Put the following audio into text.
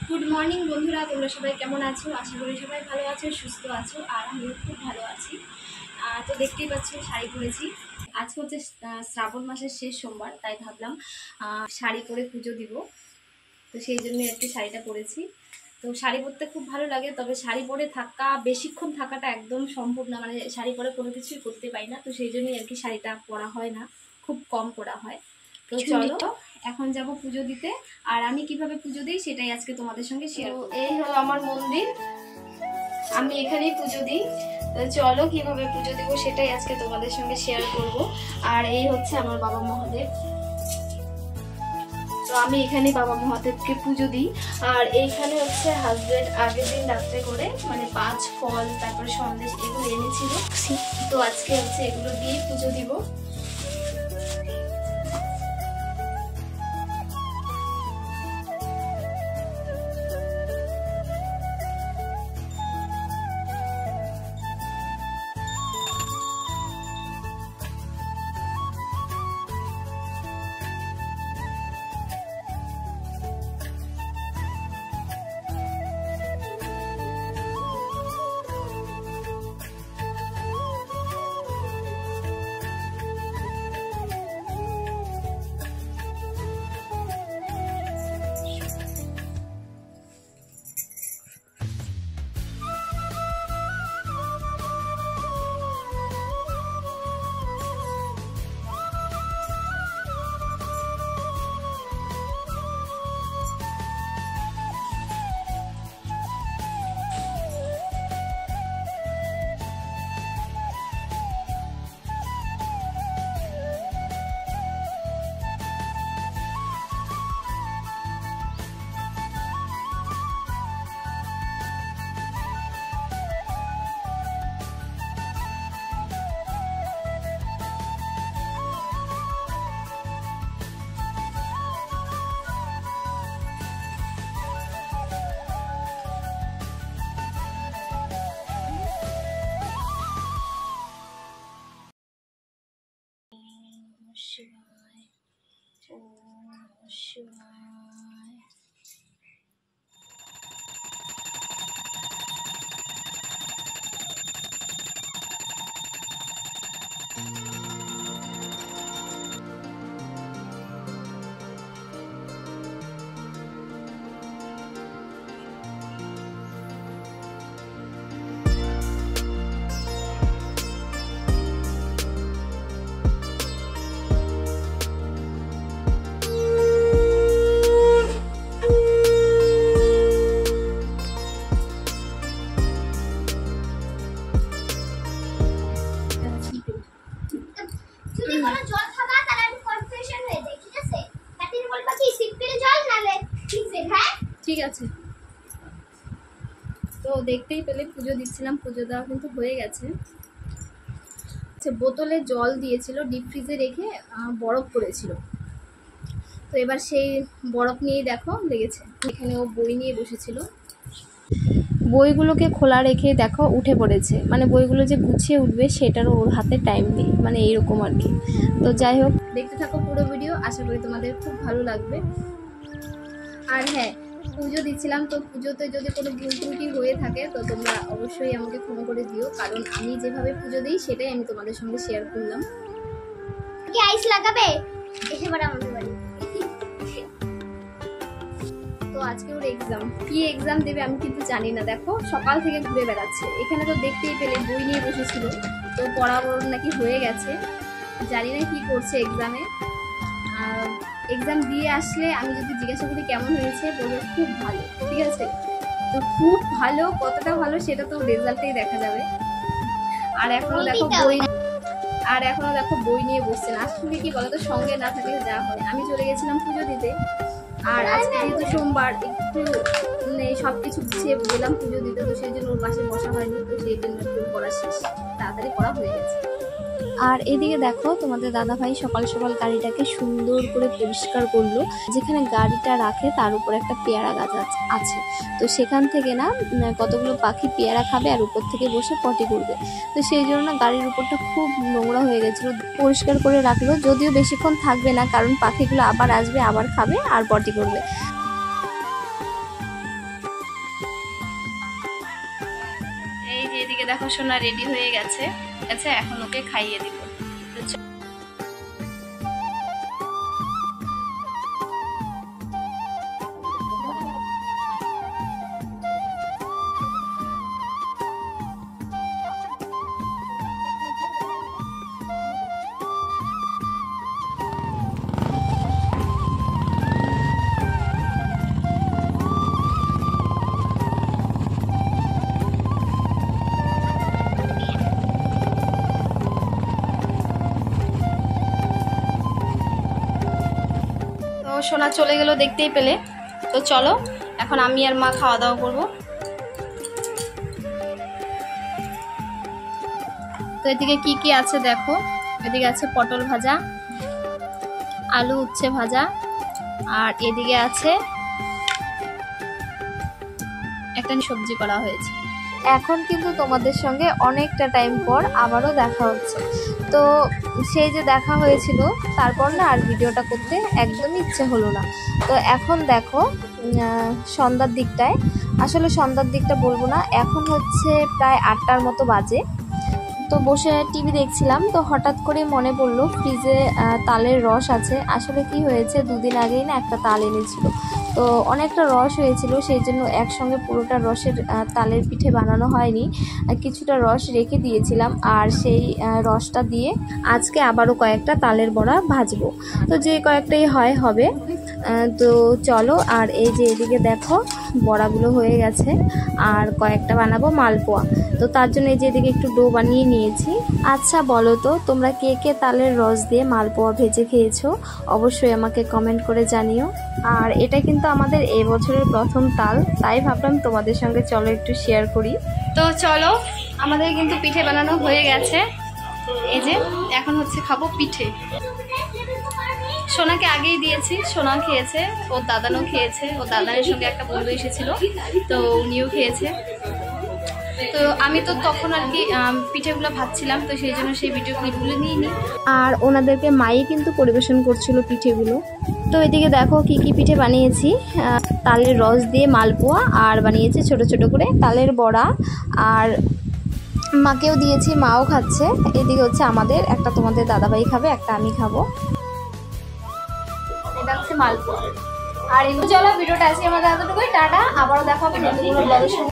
Good morning বন্ধুরা, তোমরা সবাই কেমন আছো? আশা করি সবাই ভালো আছো, সুস্থ আছো, আর আমিও খুব ভালো আছি। তো দেখতেই পাচ্ছ শাড়ি পরেছি। আজকে হচ্ছে শ্রাবণ মাসের শেষ সোমবার, তাই ভাবলাম শাড়ি পরে পুজো দিব, তো সেই জন্য একটু শাড়িটা পরেছি। তো শাড়ি পরতে খুব ভালো লাগে, তবে শাড়ি পরে থাকা বেশিক্ষণ থাকাটা একদম সম্ভব না, মানে শাড়ি পরে কোনো কিছুই করতে পারি না, তো সেই জন্যই আর কি শাড়িটা পরা হয় না, খুব কম পরা হয়। তো চলো এখন যাব পুজো দিতে, আর আমি কিভাবে পুজো দিই সেটাই আজকে তোমাদের সঙ্গে শেয়ার করব। এই হলো আমার মন্দির, আমি এখানেই পুজো দিই। চলো কিভাবে পুজো দেবো সেটাই আজকে তোমাদের সঙ্গে শেয়ার করব। আর এই হচ্ছে আমার বাবা মহাদেব, তো আমি এখানে বাবা মহাদেবকে পুজো দিই। আর এইখানে হচ্ছে হাজবেন্ড আগের দিন রাত্রে করে মানে 5 ফল তারপরে সন্দেশ এগুলো এনেছিল, তো আজকে হচ্ছে এগুলো দিয়ে পুজো দিব। শিবায় ওম শিবায়। ঠিক আছে, তো দেখতেই পেলে পুজো দিচ্ছিলাম, পুজো দেওয়া কিন্তু হয়ে গেছে। আচ্ছা, বোতলে জল দিয়েছিল, ডিপ ফ্রিজে রেখে বরফ করেছিল, তো এবার সেই বরফ নিয়ে দেখো লেগেছে। এখানে ও বই নিয়ে বসেছিল, বইগুলোকে খোলা রেখে দেখো উঠে পড়েছে, মানে বইগুলো যে গুছিয়ে উঠবে সেটারও ওর হাতে টাইম নেই, মানে এইরকম আর কি। তো যাই হোক, দেখতে থাকো পুরো ভিডিও, আশা করি তোমাদের খুব ভালো লাগবে। আর হ্যাঁ, পুজো দিচ্ছিলাম, তো পুজোতে যদি কোনো ভুল ত্রুটি হয়ে থাকে তো তোমরা অবশ্যই আমাকে ক্ষমা করে দিও, কারণ আমি যেভাবে পুজো দিই সেটাই আমি তোমাদের সঙ্গে শেয়ার করলাম। কি আইস লাগাবে এসে বড় আমাদের বাড়ি। তো আজকে ওর এক্সাম, কি এক্সাম দেবে আমি কিন্তু জানি না। দেখো সকাল থেকে ঘুরে বেড়াচ্ছে এখানে, তো দেখতেই পেলে বই নিয়ে বসেছিল, তো পড়ার নাকি হয়ে গেছে, জানি না কি করছে এক্সামে। এক্সাম দিয়ে আসলে আমি যদি জিজ্ঞাসা করি কেমন হয়েছে, বলবে খুব ভালো। ঠিক আছে, তো খুব ভালো কতটা ভালো সেটা তো রেজাল্টেই দেখা যাবে। আর এখনো দেখো বই নিয়ে বসছেন। আসলে কি বলতো, সঙ্গে না থাকলে যা হয়। আমি চলে গেছিলাম পুজো দিতে, আর আজকে যেহেতু সোমবার একটু সবকিছু গুছিয়ে গেলাম পুজো দিতে, তো সেই জন্য ওর পাশে বসা হয়নি, তো সেই জন্য একটু পড়া শেষ, তাড়াতাড়ি পড়া হয়ে গেছে। আর এদিকে দেখো তোমাদের দাদাভাই সকাল সকাল গাড়িটাকে সুন্দর করে পরিষ্কার করলো। যেখানে গাড়িটা রাখে তার উপর একটা পেয়ারা গাছ আছে, তো সেখান থেকে না কতগুলো পাখি পেয়ারা খাবে আর উপর থেকে বসে পটি করবে। তো সেই জন্য না গাড়ির উপরটা খুব নোংরা হয়ে গেছিলো, পরিষ্কার করে রাখলো। যদিও বেশিক্ষণ থাকবে না, কারণ পাখিগুলো আবার আসবে, আবার খাবে আর পটি করবে। এই যে এদিকে দেখো সোনা রেডি হয়ে গেছে, আচ্ছা এখন ওকে খাইয়ে দিব। সোনা চলে গেল দেখতেই পেলে। তো চলো এখন আমি আর মা খাওয়া দাওয়া করবো। তো এদিকে কি কি আছে দেখো, এদিকে আছে পটল ভাজা, আলু উচ্ছে ভাজা, আর এদিকে আছে একটা সবজি করা হয়েছে। এখন কিন্তু তোমাদের সঙ্গে অনেকটা টাইম পর আবারও দেখা হচ্ছে। তো সেই যে দেখা হয়েছিল তারপর না আর ভিডিওটা করতে একদমই ইচ্ছে হলো না। তো এখন দেখো সন্ধ্যার দিকটায়, আসলে সন্ধ্যার দিকটা বলবো না, এখন হচ্ছে প্রায় 8টার মতো বাজে। তো বসে টিভি দেখছিলাম, তো হঠাৎ করে মনে পড়লো ফ্রিজে তালের রস আছে। আসলে কি হয়েছে, দুদিন আগেই না একটা তাল এনেছিল, তো অনেকটা রস হয়েছিল, সেই জন্য একসঙ্গে পুরোটা রসের তালের পিঠে বানানো হয়নি, কিছুটা রস রেখে দিয়েছিলাম। আর সেই রসটা দিয়ে আজকে আবারও কয়েকটা তালের বড়া ভাজবো। তো যে কয়েকটাই হবে। তো চলো, আর এই যে এদিকে দেখো বড়াগুলো হয়ে গেছে, আর কয়েকটা বানাবো মালপোয়া। তো তার জন্য এই যে এদিকে একটু ডো বানিয়ে নিয়েছি। আচ্ছা বলো তো তোমরা কে কে তালের রস দিয়ে মালপোয়া ভেজে খেয়েছো, অবশ্যই আমাকে কমেন্ট করে জানিও। আর এটা কিন্তু আমাদের এই বছরের প্রথম তাল, তাই ভাবলাম তোমাদের সঙ্গে চলো একটু শেয়ার করি। তো চলো, আমাদের কিন্তু পিঠে বানানো হয়ে গেছে। এই যে এখন হচ্ছে খাবো পিঠে। সোনাকে আগেই দিয়েছি, সোনা খেয়েছে, ওর দাদানও খেয়েছে, ওর দাদানের সঙ্গে একটা বন্ধু এসেছিল, তো উনিও খেয়েছে। তো আমি তো তখন আর কি পিঠেগুলো ভাজছিলাম, তো সেই জন্য সেই ভিডিও ক্লিপগুলো নিয়ে নিই। আর ওনাদেরকে মাই কিন্তু পরিবেশন করছিল পিঠেগুলো। তো এদিকে দেখো কি কি পিঠে বানিয়েছি, তালের রস দিয়ে মালপোয়া, আর বানিয়েছি ছোট ছোট করে তালের বড়া, আর মাকেও দিয়েছি, মাও খাচ্ছে। এদিকে হচ্ছে আমাদের একটা, তোমাদের দাদাভাই খাবে, একটা আমি খাবো। এটা হচ্ছে মালপোয়া। আর এগুলো চলো, ভিডিওটা আজকে আমাদের এতটুকুই, টাটা, আবারও দেখা হবে নতুন কোনো ব্লগের সঙ্গে।